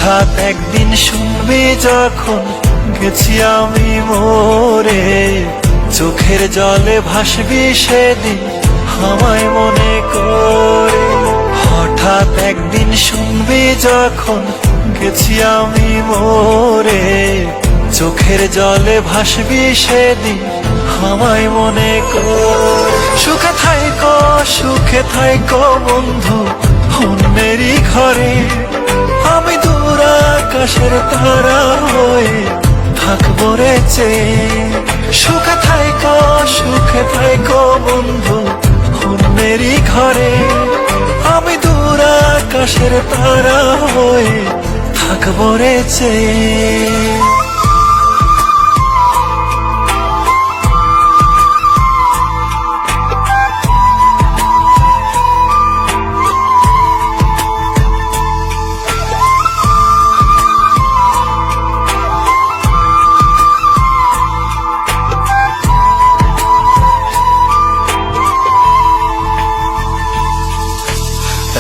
হঠাৎ একদিন শুনবি যখন গেছি আমি মরে, চোখের জলে ভাসবি সেদিন আমায় মনে করে। হঠাৎ একদিন শুনবি যখন গেছি আমি মরে, চোখের জলে ভাসবি সেদিন আমায় মনে করে। সুখে থাইকো বন্ধু অন্যেরই ঘরে, আমি দূর আকাশের তারা হয়ে থাকবো রে চেয়ে। সুখে থাইকো বন্ধু অন্যেরই ঘরে, আমি দূর আকাশের তারা হয়ে থাকবো রে চেয়ে।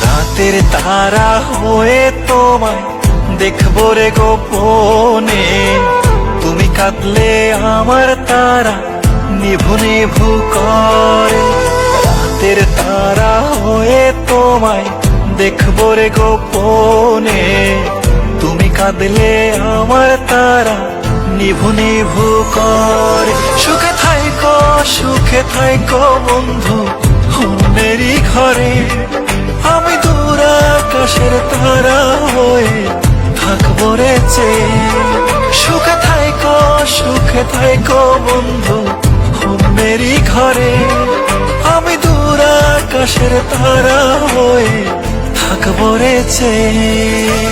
রাতের তারা হয়ে তোমায় দেখবো রে গোপনে, তুমি কাঁদলে আমার তারা নিভু নিভু করে। রাতের তারা হয়ে তোমায় দেখবো রে গোপনে, তুমি কাঁদলে আমার তারা নিভু নিভু করে। সুখে থাইকো বন্ধু অন্যেরই ঘরে, আমি দূর আকাশের তারা হয়ে থাকবো রে চেয়ে। সুখে থাইকো বন্ধু অন্যেরই ঘরে, আমি দূর আকাশের তারা হয়ে থাকবো রে চেয়ে।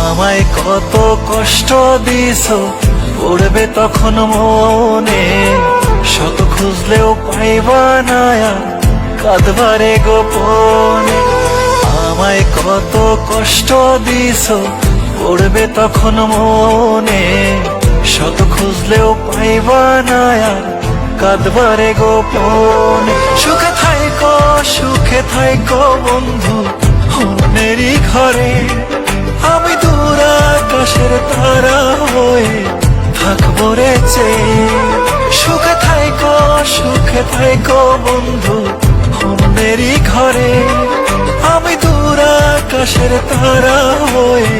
আমায় কত কষ্ট দিছো পড়বে তখন মনে, শত খুঁজলেও পাইবা না কাঁদবারে গোপনে। আমায় কত কষ্ট দিছো পড়বে তখন মনে, শত খুঁজলেও পাইবা না কাঁদবারে গোপনে। সুখে থাইকো বন্ধু অন্যেরই ঘরে, আমি দূর আকাশের তারা হয়ে থাকবো রে চেয়ে। সুখে থাইকো বন্ধু অন্যেরই ঘরে, আমি দূর আকাশের তারা হয়ে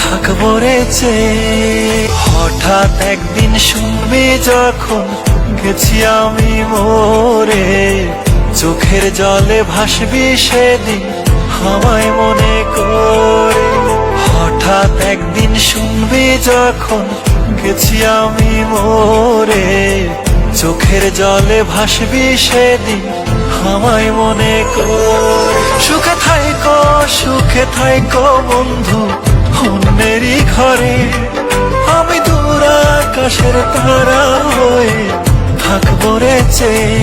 থাকবো রে চেয়ে। হঠাৎ একদিন শুনবি যখন গেছি আমি মরে, চোখের জলে ভাসবি সেদিন আমায় মনে করে। হঠাৎ একদিন শুনবি যখন গেছি আমি মরে, চোখের জলে ভাসবি সেদিন আমায় মনে করে। সুখে থাইকো বন্ধু অন্যেরই ঘরে, আমি দূর আকাশের তারা হয়ে থাকবো রে চেয়ে।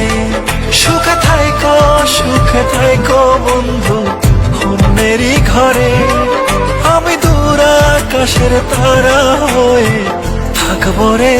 সুখে থাইকো বন্ধু অন্যেরই ঘরে, আমি দূর আকাশের তারা হয়ে থাকবো রে।